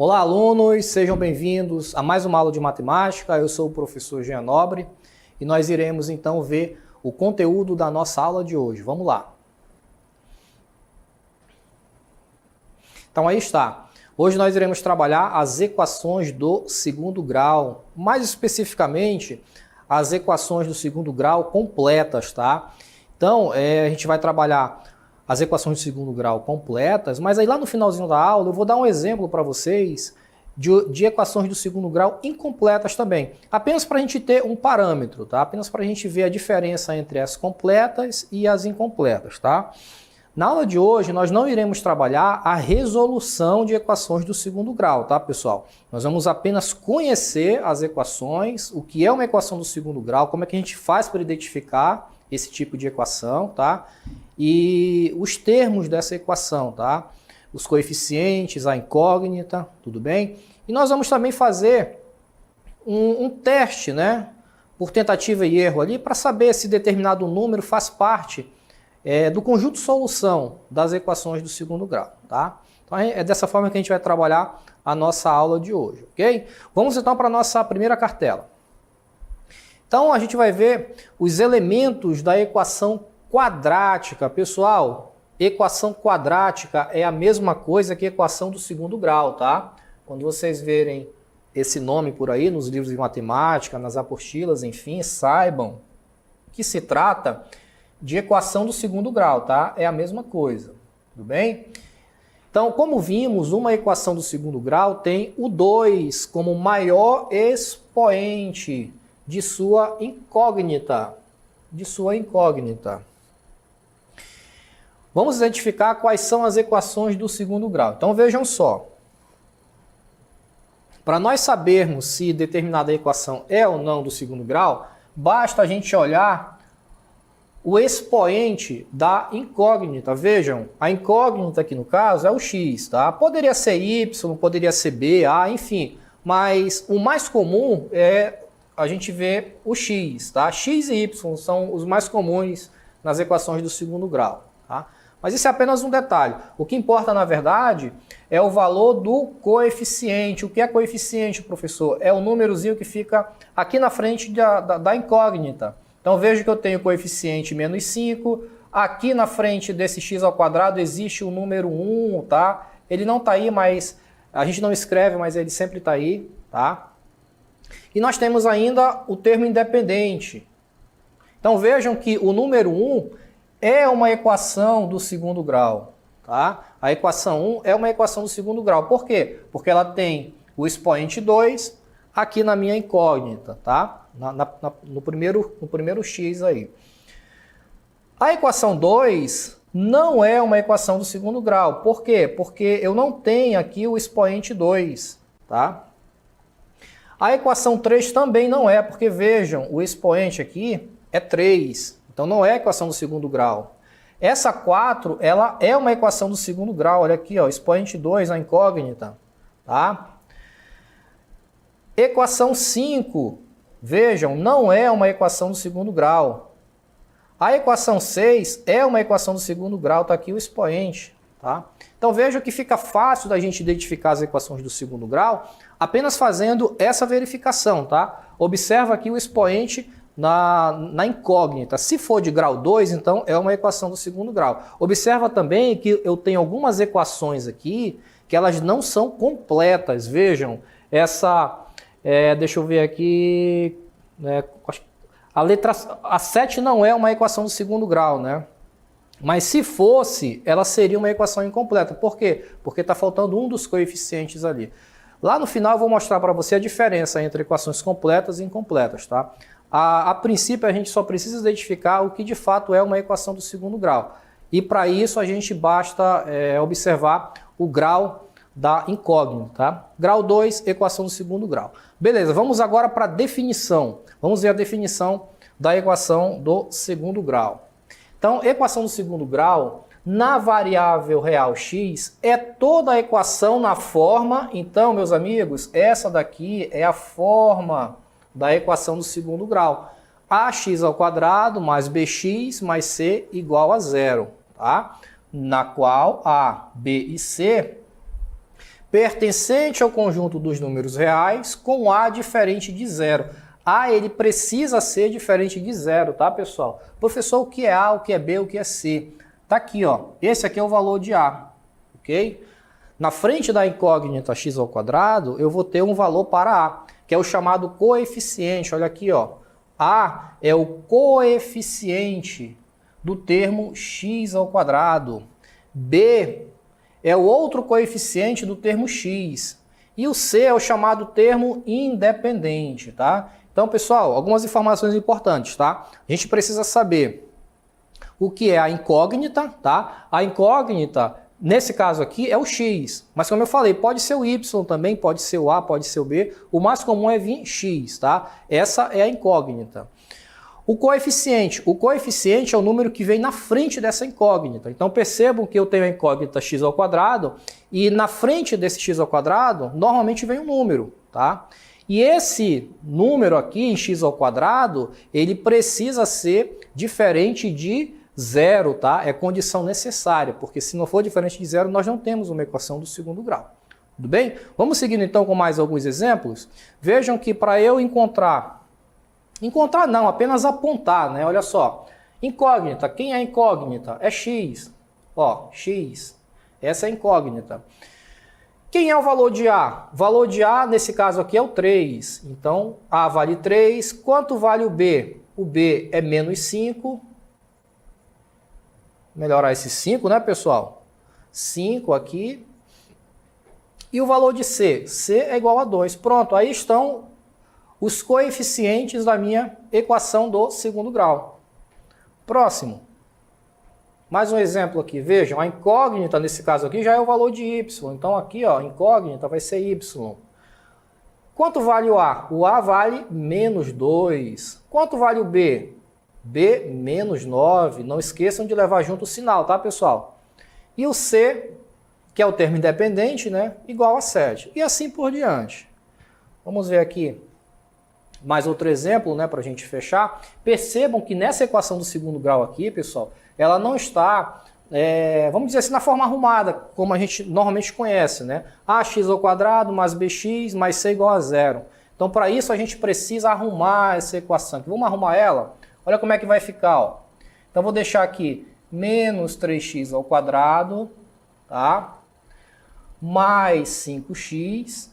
Olá, alunos, sejam bem-vindos a mais uma aula de matemática. Eu sou o professor Jean Nobre e nós iremos então ver o conteúdo da nossa aula de hoje. Vamos lá. Então aí está. Hoje nós iremos trabalhar as equações do segundo grau, mais especificamente as equações do segundo grau completas, tá? Então a gente vai trabalhar as equações de segundo grau completas, mas aí lá no finalzinho da aula eu vou dar um exemplo para vocês de equações do segundo grau incompletas também, apenas para a gente ter um parâmetro, tá? Apenas para a gente ver a diferença entre as completas e as incompletas, tá? Na aula de hoje nós não iremos trabalhar a resolução de equações do segundo grau, tá, pessoal? Nós vamos apenas conhecer as equações, o que é uma equação do segundo grau, como é que a gente faz para identificar esse tipo de equação, tá? E os termos dessa equação, tá? Os coeficientes, a incógnita, tudo bem? E nós vamos também fazer um teste, né? Por tentativa e erro ali, para saber se determinado número faz parte do conjunto solução das equações do segundo grau, tá? Então é dessa forma que a gente vai trabalhar a nossa aula de hoje, ok? Vamos então para a nossa primeira cartela. Então a gente vai ver os elementos da equação quadrática. Pessoal, equação quadrática é a mesma coisa que equação do segundo grau, tá? Quando vocês verem esse nome por aí nos livros de matemática, nas apostilas, enfim, saibam que se trata de equação do segundo grau, tá? É a mesma coisa, tudo bem? Então, como vimos, uma equação do segundo grau tem o 2 como maior expoente de sua incógnita. Vamos identificar quais são as equações do segundo grau. Então vejam só. Para nós sabermos se determinada equação é ou não do segundo grau, basta a gente olhar o expoente da incógnita. Vejam, a incógnita aqui no caso é o x, tá? Poderia ser y, poderia ser b, a, enfim. Mas o mais comum é a gente ver o x, tá? X e y são os mais comuns nas equações do segundo grau, tá? Mas isso é apenas um detalhe. O que importa, na verdade, é o valor do coeficiente. O que é coeficiente, professor? É o númerozinho que fica aqui na frente da incógnita. Então veja que eu tenho coeficiente menos 5. Aqui na frente desse x ao quadrado existe o número 1, tá? Ele não está aí, mas a gente não escreve, mas ele sempre está aí, tá? E nós temos ainda o termo independente. Então vejam que o número 1 é uma equação do segundo grau, tá? A equação 1 é uma equação do segundo grau. Por quê? Porque ela tem o expoente 2 aqui na minha incógnita, tá? No primeiro x aí. A equação 2 não é uma equação do segundo grau. Por quê? Porque eu não tenho aqui o expoente 2, tá? A equação 3 também não é, porque vejam, o expoente aqui é 3. Então não é equação do segundo grau. Essa 4, ela é uma equação do segundo grau. Olha aqui, ó, expoente 2 na incógnita, tá? Equação 5, vejam, não é uma equação do segundo grau. A equação 6 é uma equação do segundo grau, está aqui o expoente, tá? Então vejam que fica fácil da gente identificar as equações do segundo grau apenas fazendo essa verificação, tá? Observa aqui o expoente na incógnita. Se for de grau 2, então é uma equação do segundo grau. Observa também que eu tenho algumas equações aqui que elas não são completas. Vejam, deixa eu ver aqui, a 7 não é uma equação do segundo grau, né? Mas se fosse, ela seria uma equação incompleta. Por quê? Porque está faltando um dos coeficientes ali. Lá no final eu vou mostrar para você a diferença entre equações completas e incompletas, tá? A princípio a gente só precisa identificar o que de fato é uma equação do segundo grau. E para isso a gente basta observar o grau da incógnita, tá? Grau 2, equação do segundo grau. Beleza, vamos agora para a definição. Vamos ver a definição da equação do segundo grau. Então, equação do segundo grau, na variável real x, é toda a equação na forma. Então, meus amigos, essa daqui é a forma da equação do segundo grau. Ax ao quadrado mais bx mais c igual a 0, tá? Na qual a, b e c pertencente ao conjunto dos números reais com A diferente de zero. A ele precisa ser diferente de zero, tá, pessoal? Professor, o que é A, o que é B, o que é C? Tá aqui, ó. Esse aqui é o valor de A, ok? Na frente da incógnita x ao quadrado, eu vou ter um valor para A, que é o chamado coeficiente. Olha aqui, ó. A é o coeficiente do termo x ao quadrado. B é o outro coeficiente do termo x. E o C é o chamado termo independente, tá? Então, pessoal, algumas informações importantes, tá? A gente precisa saber o que é a incógnita, tá? A incógnita, nesse caso aqui, é o x. Mas como eu falei, pode ser o y também, pode ser o A, pode ser o B. O mais comum é vir x, tá? Essa é a incógnita. O coeficiente é o número que vem na frente dessa incógnita. Então percebam que eu tenho a incógnita x ao quadrado e na frente desse x ao quadrado normalmente vem um número, tá? E esse número aqui em x ao quadrado, ele precisa ser diferente de zero, tá? É condição necessária, porque se não for diferente de zero, nós não temos uma equação do segundo grau. Tudo bem? Vamos seguindo então com mais alguns exemplos. Vejam que para eu encontrar não, apenas apontar, né? Olha só. Incógnita. Quem é incógnita? É x. Ó, x. Essa é a incógnita. Quem é o valor de A? O valor de A, nesse caso aqui, é o 3. Então, A vale 3. Quanto vale o B? O B é menos 5. Melhorar esse 5, né, pessoal? 5 aqui. E o valor de C? C é igual a 2. Pronto, aí estão os coeficientes da minha equação do segundo grau. Próximo. Mais um exemplo aqui. Vejam, a incógnita nesse caso aqui já é o valor de y. Então aqui, ó, a incógnita vai ser y. Quanto vale o A? O A vale menos 2. Quanto vale o B? B menos 9. Não esqueçam de levar junto o sinal, tá, pessoal? E o C, que é o termo independente, né, igual a 7. E assim por diante. Vamos ver aqui mais outro exemplo, né, para a gente fechar. Percebam que nessa equação do segundo grau aqui, pessoal, ela não está, vamos dizer assim, na forma arrumada, como a gente normalmente conhece, né? Ax ao quadrado mais bx mais c igual a zero. Então, para isso, a gente precisa arrumar essa equação. Vamos arrumar ela? Olha como é que vai ficar, ó. Então, vou deixar aqui menos 3x ao quadrado, tá? Mais 5x.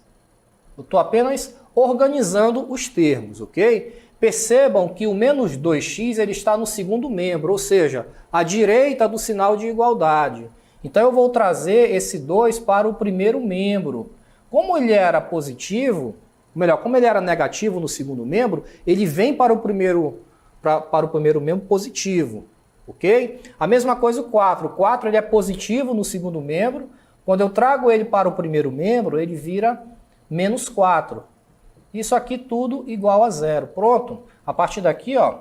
Eu estou apenas organizando os termos, ok? Percebam que o menos 2x ele está no segundo membro, ou seja, à direita do sinal de igualdade. Então eu vou trazer esse 2 para o primeiro membro. Como ele era positivo, melhor, como ele era negativo no segundo membro, ele vem para o primeiro membro positivo, ok? A mesma coisa o 4. O 4 ele é positivo no segundo membro. Quando eu trago ele para o primeiro membro, ele vira menos 4. Isso aqui tudo igual a zero. Pronto. A partir daqui, ó,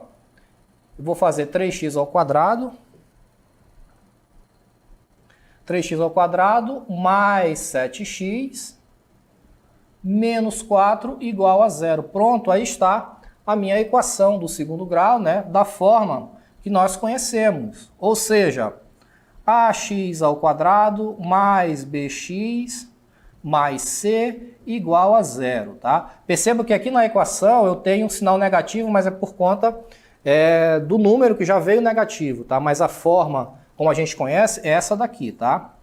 eu vou fazer 3x ao quadrado. 3x ao quadrado mais 7x menos 4 igual a zero. Pronto, aí está a minha equação do segundo grau, né, da forma que nós conhecemos. Ou seja, ax ao quadrado mais bx mais c igual a zero, tá? Perceba que aqui na equação eu tenho um sinal negativo, mas é por conta do número que já veio negativo, tá? Mas a forma como a gente conhece é essa daqui, tá?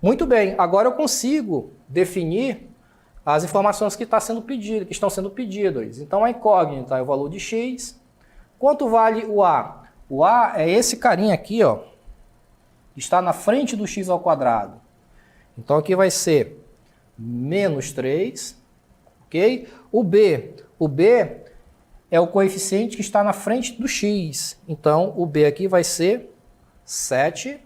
Muito bem, agora eu consigo definir as informações que estão sendo pedidas. Então a incógnita é o valor de x. Quanto vale o A? O A é esse carinha aqui, ó, que está na frente do x ao quadrado. Então aqui vai ser menos 3, ok? O B é o coeficiente que está na frente do x. Então, o B aqui vai ser 7.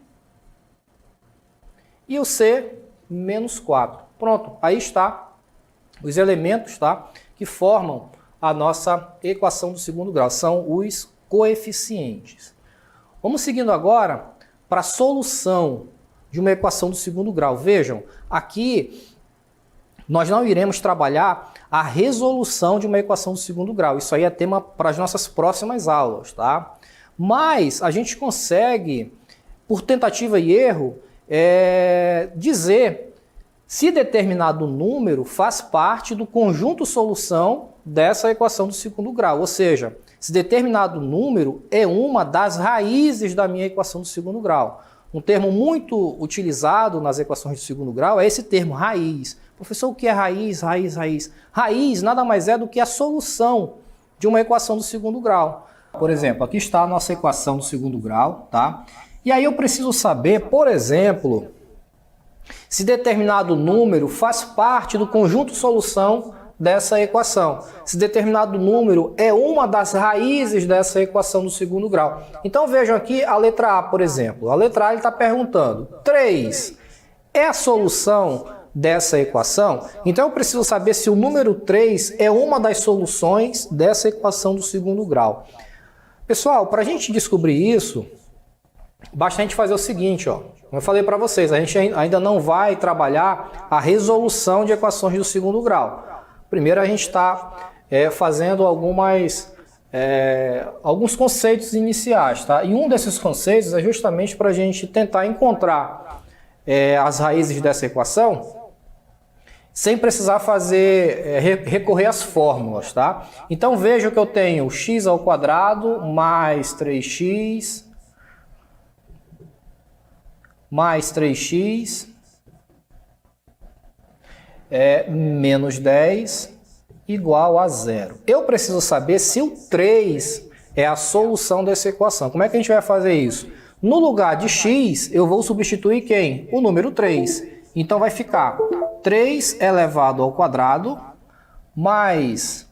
E o C, menos 4. Pronto, aí está os elementos, tá, que formam a nossa equação do segundo grau. São os coeficientes. Vamos seguindo agora para a solução de uma equação do segundo grau. Vejam, aqui nós não iremos trabalhar a resolução de uma equação do segundo grau. Isso aí é tema para as nossas próximas aulas, tá? Mas a gente consegue, por tentativa e erro, dizer se determinado número faz parte do conjunto solução dessa equação do segundo grau, ou seja, se determinado número é uma das raízes da minha equação do segundo grau. Um termo muito utilizado nas equações do segundo grau é esse termo raiz. Professor, o que é raiz? Raiz. Raiz nada mais é do que a solução de uma equação do segundo grau. Por exemplo, aqui está a nossa equação do segundo grau, tá? E aí eu preciso saber, por exemplo, se determinado número faz parte do conjunto solução dessa equação. Se determinado número é uma das raízes dessa equação do segundo grau. Então vejam aqui a letra A, por exemplo. A letra A está perguntando, 3 é a solução dessa equação? Então eu preciso saber se o número 3 é uma das soluções dessa equação do segundo grau. Pessoal, para a gente descobrir isso, basta a gente fazer o seguinte, ó. Como eu falei para vocês, a gente ainda não vai trabalhar a resolução de equações do segundo grau. Primeiro a gente está fazendo alguns conceitos iniciais, tá? E um desses conceitos é justamente para a gente tentar encontrar as raízes dessa equação sem precisar recorrer às fórmulas, tá? Então veja que eu tenho x ao quadrado mais 3x mais 3x menos 10 igual a 0. Eu preciso saber se o 3 é a solução dessa equação. Como é que a gente vai fazer isso? No lugar de x, eu vou substituir quem? O número 3. Então vai ficar 3 elevado ao quadrado mais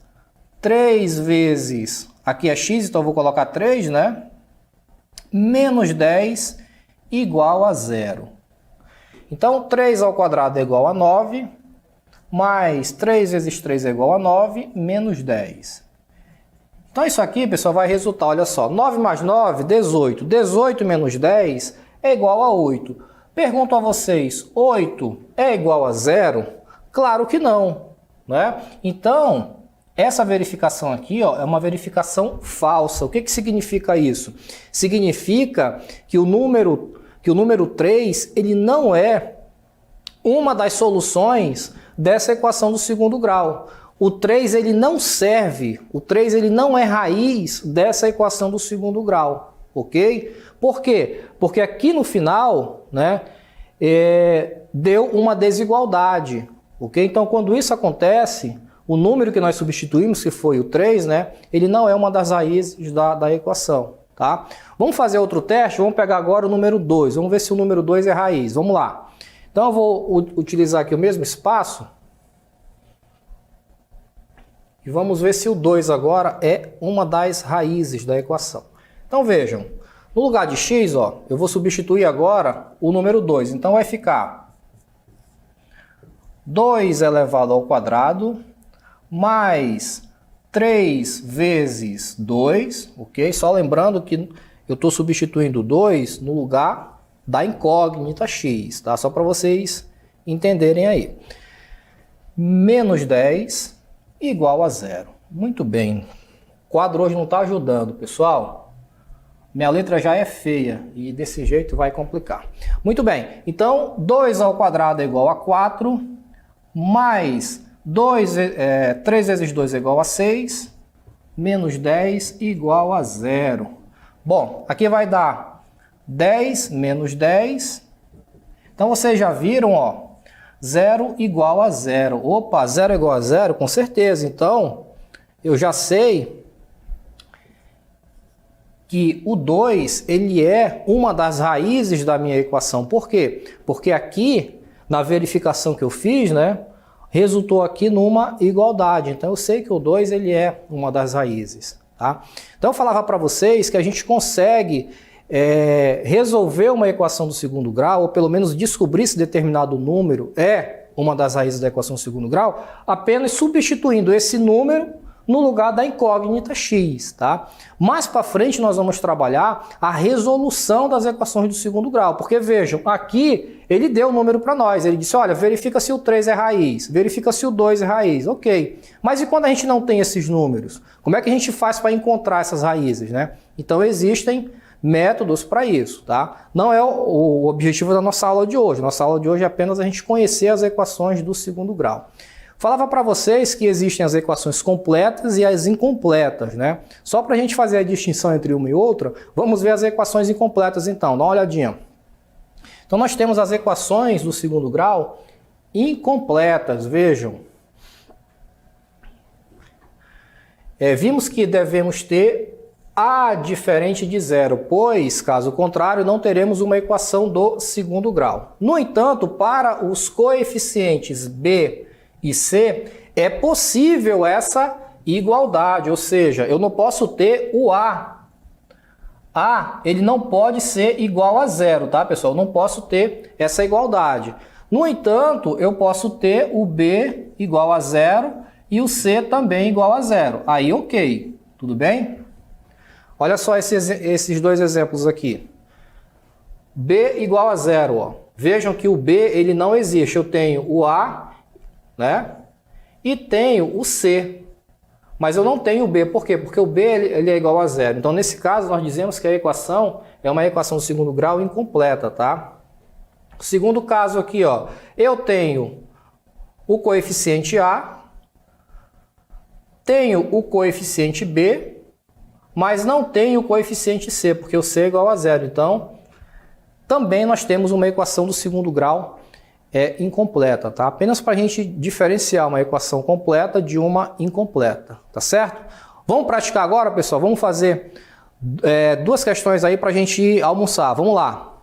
3 vezes, aqui é x, então eu vou colocar 3, né? Menos 10 igual a 0. Então 3 ao quadrado é igual a 9, mais 3 vezes 3 é igual a 9, menos 10. Então isso aqui, pessoal, vai resultar, olha só, 9 mais 9, 18. 18 menos 10 é igual a 8. Pergunto a vocês, 8 é igual a 0? Claro que não, né? Então, essa verificação aqui, ó, é uma verificação falsa. O que significa isso? Significa que o número 3, ele não é uma das soluções dessa equação do segundo grau. O 3 ele não serve, o 3 ele não é raiz dessa equação do segundo grau, ok? Por quê? Porque aqui no final, né, deu uma desigualdade, ok? Então quando isso acontece, o número que nós substituímos, que foi o 3, né, ele não é uma das raízes da equação, tá? Vamos fazer outro teste, vamos pegar agora o número 2, vamos ver se o número 2 é raiz, vamos lá. Então eu vou utilizar aqui o mesmo espaço e vamos ver se o 2 agora é uma das raízes da equação. Então vejam, no lugar de x, ó, eu vou substituir agora o número 2. Então vai ficar 2 elevado ao quadrado mais 3 vezes 2, ok? Só lembrando que eu estou substituindo 2 no lugar da incógnita x, tá? Só para vocês entenderem aí. Menos 10 igual a 0. Muito bem. O quadro hoje não está ajudando, pessoal. Minha letra já é feia e desse jeito vai complicar. Muito bem. Então, 2 ao quadrado é igual a 4, mais 3 vezes 2 é igual a 6, menos 10 igual a 0. Bom, aqui vai dar 10 menos 10. Então vocês já viram, ó, 0 igual a 0. Opa, 0 igual a 0? Com certeza. Então, eu já sei que o 2, ele é uma das raízes da minha equação. Por quê? Porque aqui, na verificação que eu fiz, né, resultou aqui numa igualdade. Então eu sei que o 2, ele é uma das raízes, tá? Então eu falava para vocês que a gente consegue resolver uma equação do segundo grau, ou pelo menos descobrir se determinado número é uma das raízes da equação do segundo grau, apenas substituindo esse número no lugar da incógnita x, tá? Mais para frente nós vamos trabalhar a resolução das equações do segundo grau, porque vejam, aqui ele deu o número para nós, ele disse, olha, verifica se o 3 é raiz, verifica se o 2 é raiz, ok. Mas e quando a gente não tem esses números? Como é que a gente faz para encontrar essas raízes, né? Então existem métodos para isso, tá? Não é o objetivo da nossa aula de hoje. Nossa aula de hoje é apenas a gente conhecer as equações do segundo grau. Falava para vocês que existem as equações completas e as incompletas, né? Só para a gente fazer a distinção entre uma e outra, vamos ver as equações incompletas então, dá uma olhadinha. Então nós temos as equações do segundo grau incompletas, vejam. Vimos que devemos ter A diferente de zero, pois, caso contrário, não teremos uma equação do segundo grau. No entanto, para os coeficientes B e C, é possível essa igualdade, ou seja, eu não posso ter o A. A, ele não pode ser igual a zero, tá, pessoal? Eu não posso ter essa igualdade. No entanto, eu posso ter o B igual a zero e o C também igual a zero. Aí, ok. Tudo bem? Olha só esses dois exemplos aqui. B igual a zero, ó. Vejam que o B ele não existe. Eu tenho o A, né? E tenho o C. Mas eu não tenho o B. Por quê? Porque o B ele é igual a zero. Então, nesse caso, nós dizemos que a equação é uma equação do segundo grau incompleta, tá? O segundo caso aqui, ó. Eu tenho o coeficiente A, tenho o coeficiente B, mas não tenho o coeficiente C, porque o C é igual a zero. Então, também nós temos uma equação do segundo grau incompleta, tá? Apenas para a gente diferenciar uma equação completa de uma incompleta, tá certo? Vamos praticar agora, pessoal? Vamos fazer duas questões aí para a gente almoçar. Vamos lá.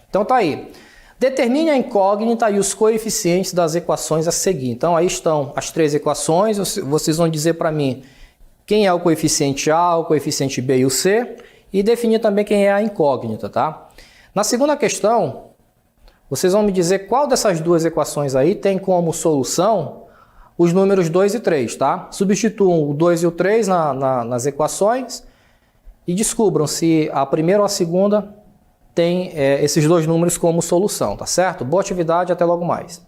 Então tá aí. Determine a incógnita e os coeficientes das equações a seguir. Então aí estão as três equações, vocês vão dizer para mim quem é o coeficiente A, o coeficiente B e o C, e definir também quem é a incógnita, tá? Na segunda questão, vocês vão me dizer qual dessas duas equações aí tem como solução os números 2 e 3, tá? Substituam o 2 e o 3 nas equações e descubram se a primeira ou a segunda tem esses dois números como solução, tá certo? Boa atividade, até logo mais.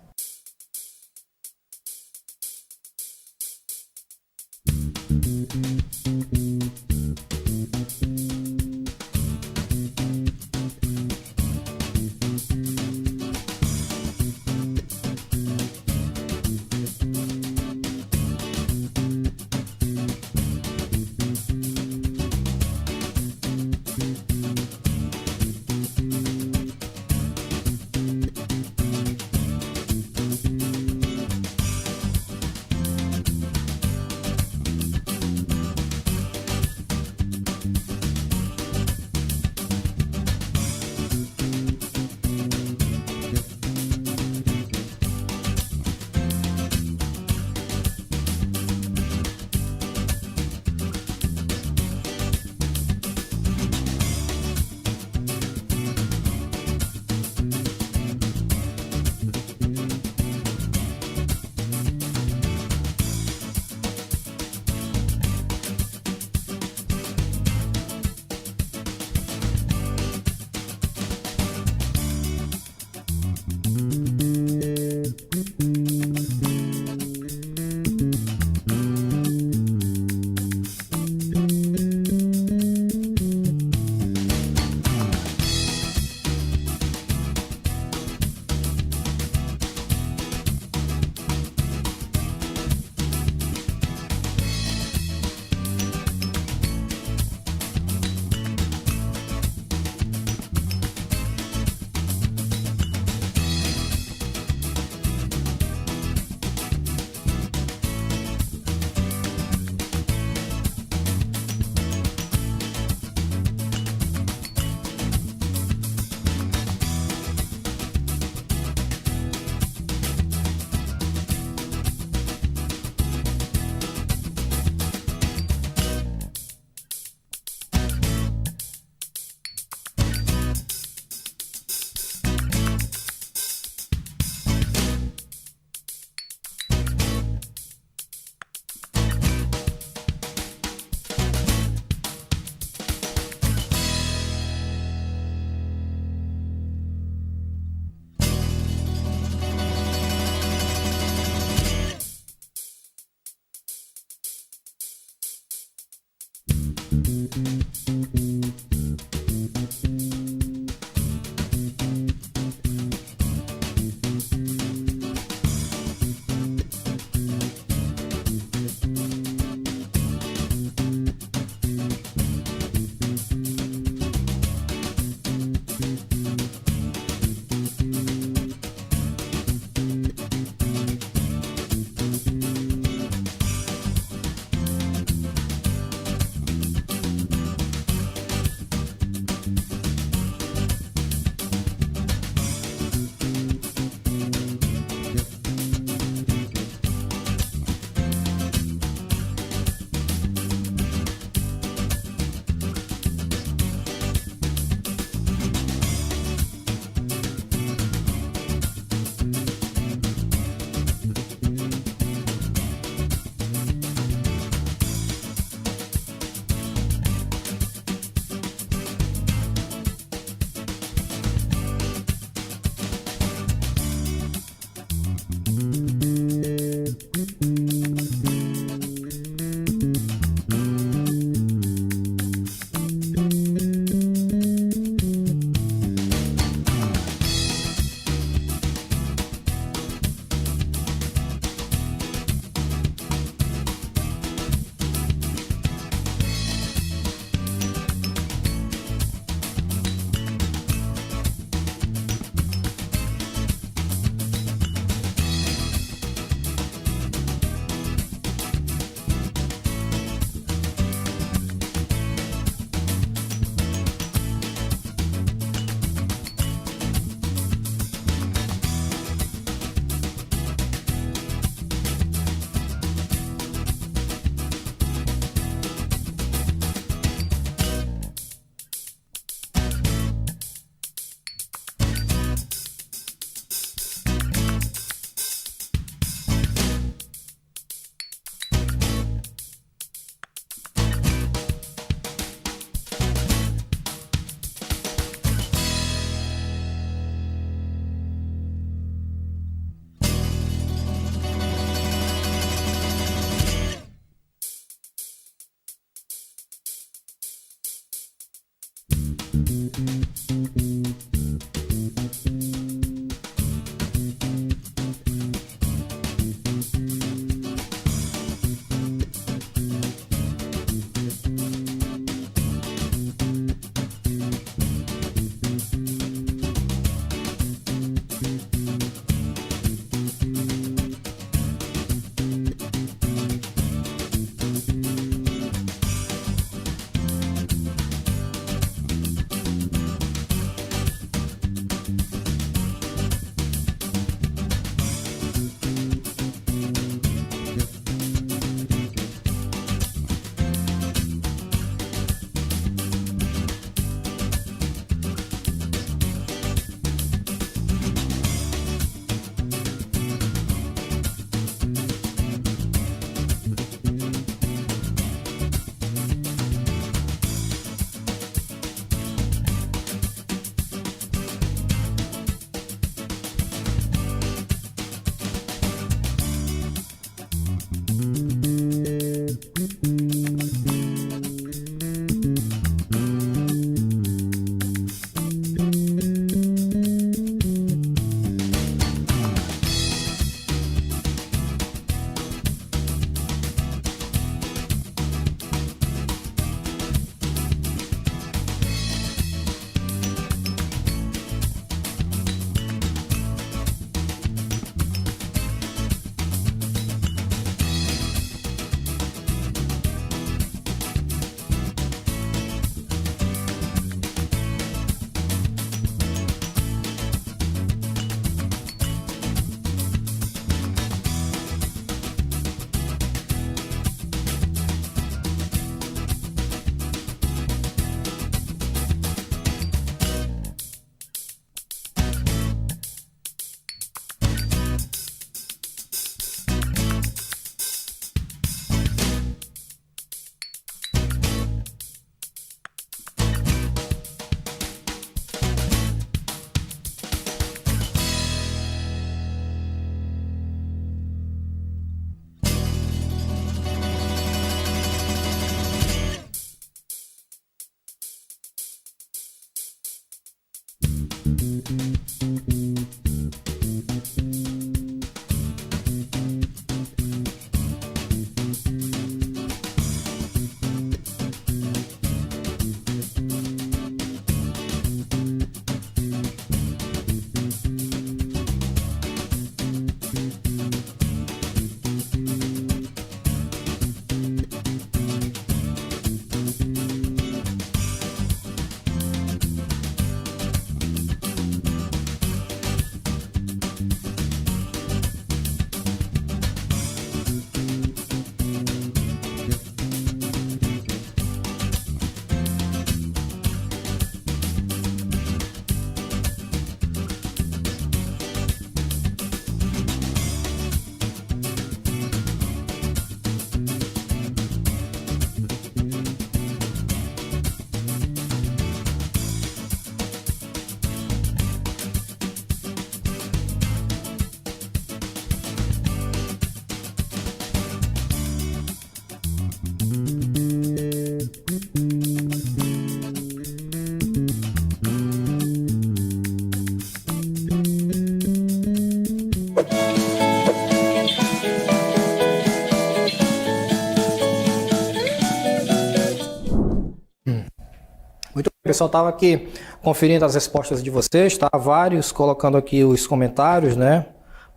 pessoal estava aqui conferindo as respostas de vocês, tá? Vários colocando aqui os comentários, né?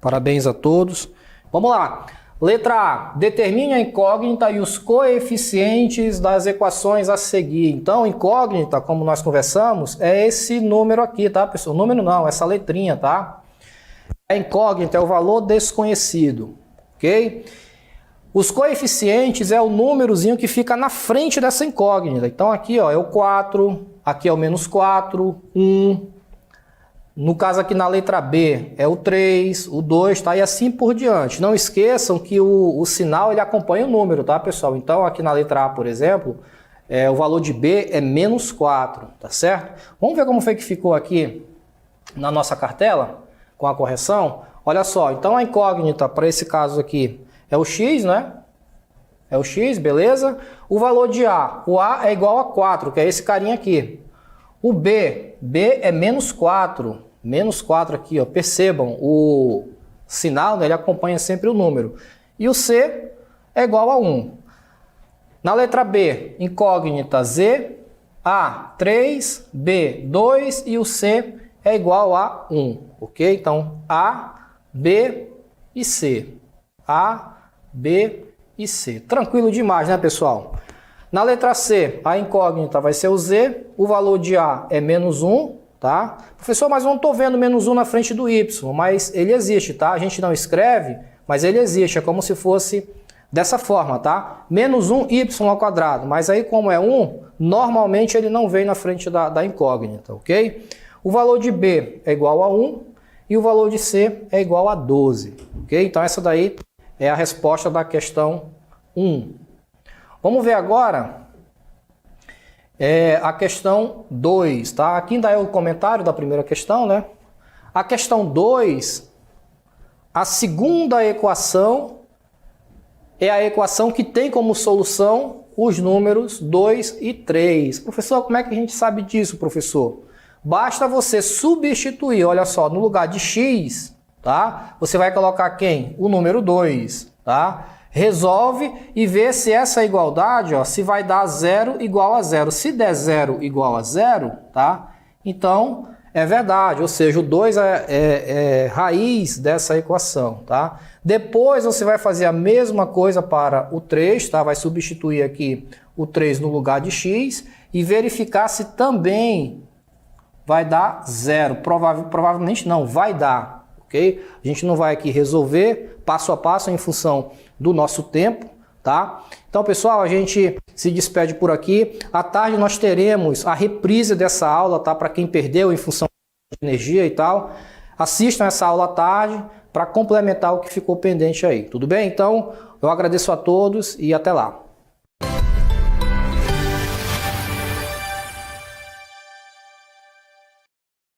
Parabéns a todos. Vamos lá. Letra A. Determine a incógnita e os coeficientes das equações a seguir. Então, incógnita, como nós conversamos, é esse número aqui, tá, pessoal? Número não, essa letrinha, tá? A incógnita é o valor desconhecido, ok? Os coeficientes é o númerozinho que fica na frente dessa incógnita. Então aqui, ó, é o 4, aqui é o menos 4, 1. No caso aqui na letra B é o 3, o 2, tá? E assim por diante. Não esqueçam que o sinal ele acompanha o número, tá, pessoal? Então aqui na letra A, por exemplo, o valor de B é menos 4, tá certo? Vamos ver como foi que ficou aqui na nossa cartela com a correção? Olha só, então a incógnita para esse caso aqui é o x, né? É o x, beleza? O valor de A, o A é igual a 4, que é esse carinha aqui. O B é menos 4. Menos 4 aqui, ó. Percebam, o sinal, né, ele acompanha sempre o número. E o C é igual a 1. Na letra B, incógnita Z, A 3, B 2 e o C é igual a 1. Ok? Então, A, B e C. A, B e C. Tranquilo demais, né, pessoal? Na letra C, a incógnita vai ser o Z, o valor de A é menos 1, tá? Professor, mas eu não estou vendo menos 1 na frente do Y, mas ele existe, tá? A gente não escreve, mas ele existe, é como se fosse dessa forma, tá? Menos 1y ao quadrado, mas aí como é 1, normalmente ele não vem na frente da incógnita, ok? O valor de B é igual a 1 e o valor de C é igual a 12, ok? Então essa daí é a resposta da questão 1. Vamos ver agora a questão 2, tá? Aqui ainda é o comentário da primeira questão, né? A questão 2, a segunda equação é a equação que tem como solução os números 2 e 3. Professor, como é que a gente sabe disso, professor? Basta você substituir, olha só, no lugar de x, tá? Você vai colocar quem? O número 2, tá? Resolve e vê se essa igualdade, ó, se vai dar 0 igual a 0. Se der 0 igual a 0, tá? Então, é verdade, ou seja, o 2 é raiz dessa equação, tá? Depois você vai fazer a mesma coisa para o 3, tá? Vai substituir aqui o 3 no lugar de x e verificar se também vai dar 0. Provavelmente não, vai dar, ok? A gente não vai aqui resolver passo a passo em função do nosso tempo, tá? Então, pessoal, a gente se despede por aqui. À tarde nós teremos a reprise dessa aula, tá? Para quem perdeu em função de energia e tal, assistam essa aula à tarde para complementar o que ficou pendente aí, tudo bem? Então, eu agradeço a todos e até lá.